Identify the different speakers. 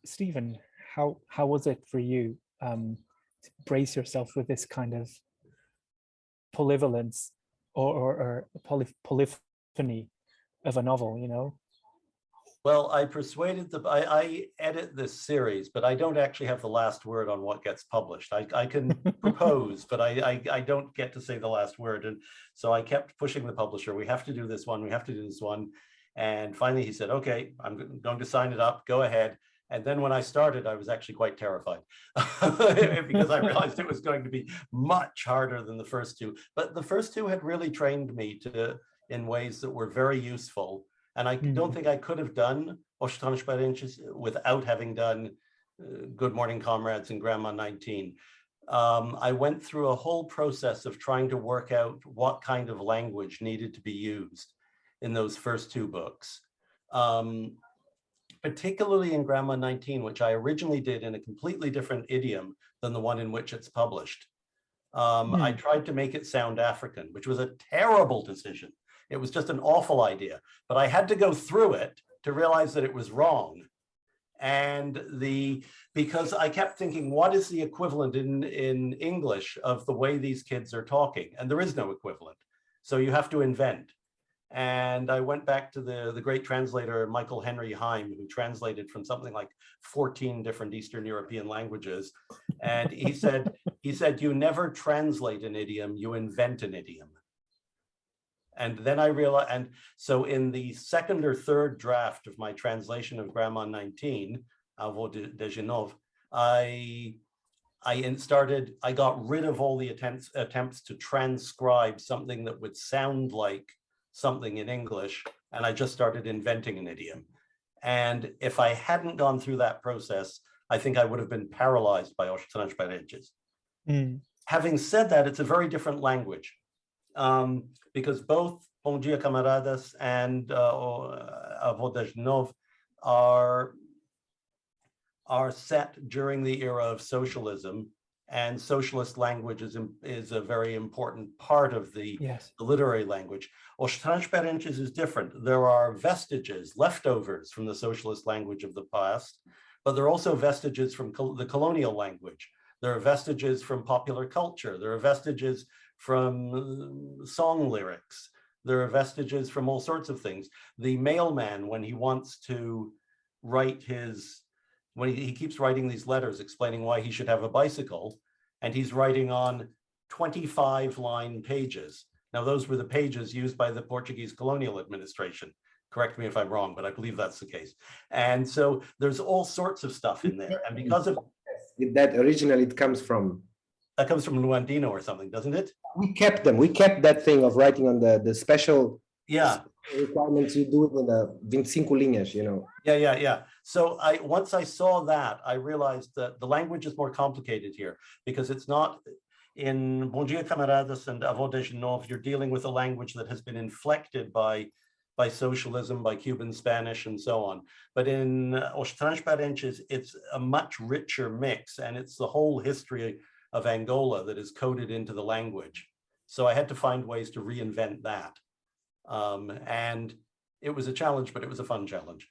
Speaker 1: Stephen, how was it for you to brace yourself with this kind of polyvalence or polyphony of a novel, you know?
Speaker 2: Well, I edit this series, but I don't actually have the last word on what gets published. I can propose, but I don't get to say the last word. And so I kept pushing the publisher. We have to do this one. We have to do this one. And finally he said, okay, I'm going to sign it up. Go ahead. And then when I started, I was actually quite terrified because I realized it was going to be much harder than the first two. But the first two had really trained me in ways that were very useful. And I don't think I could have done Os Transparentes without having done Good Morning Comrades and Grandma 19. I went through a whole process of trying to work out what kind of language needed to be used in those first two books. Particularly in Grandma 19, which I originally did in a completely different idiom than the one in which it's published. I tried to make it sound African, which was a terrible decision. It was just an awful idea, but I had to go through it to realize that it was wrong. And because I kept thinking, what is the equivalent in English of the way these kids are talking? And there is no equivalent. So you have to invent. And I went back to the great translator, Michael Henry Heim, who translated from something like 14 different Eastern European languages. And he said, you never translate an idiom, you invent an idiom. And then I realized, and so in the second or third draft of my translation of Grandma 19, Avot de Genov, I got rid of all the attempts to transcribe something that would sound like something in English, and I just started inventing an idiom. And if I hadn't gone through that process, I think I would have been paralyzed by Os Transparentes. Having said that, it's a very different language. Because both Bom Dia Camaradas and Avot de Genov are set during the era of socialism, and socialist language is a very important part of the literary language. Os Transparentes is different. There are vestiges, leftovers from the socialist language of the past, but there are also vestiges from the colonial language. There are vestiges from popular culture. There are vestiges from song lyrics. There are vestiges from all sorts of things. The mailman, when he wants to write when he keeps writing these letters explaining why he should have a bicycle, and he's writing on 25-line pages. Now, those were the pages used by the Portuguese colonial administration. Correct me if I'm wrong, but I believe that's the case. And so there's all sorts of stuff in there. And because of
Speaker 3: that, originally it comes from
Speaker 2: Luandino or something, doesn't it?
Speaker 3: We kept them. We kept that thing of writing on the special requirements you do it in the 25 linhas, you know.
Speaker 2: Yeah. So once I saw that, I realized that the language is more complicated here, because it's not in Bom Dia Camaradas and Avot de Genov, you're dealing with a language that has been inflected by socialism, by Cuban Spanish, and so on. But in Os Transparentes, it's a much richer mix, and it's the whole history of Angola that is coded into the language. So I had to find ways to reinvent that. And it was a challenge, but it was a fun challenge.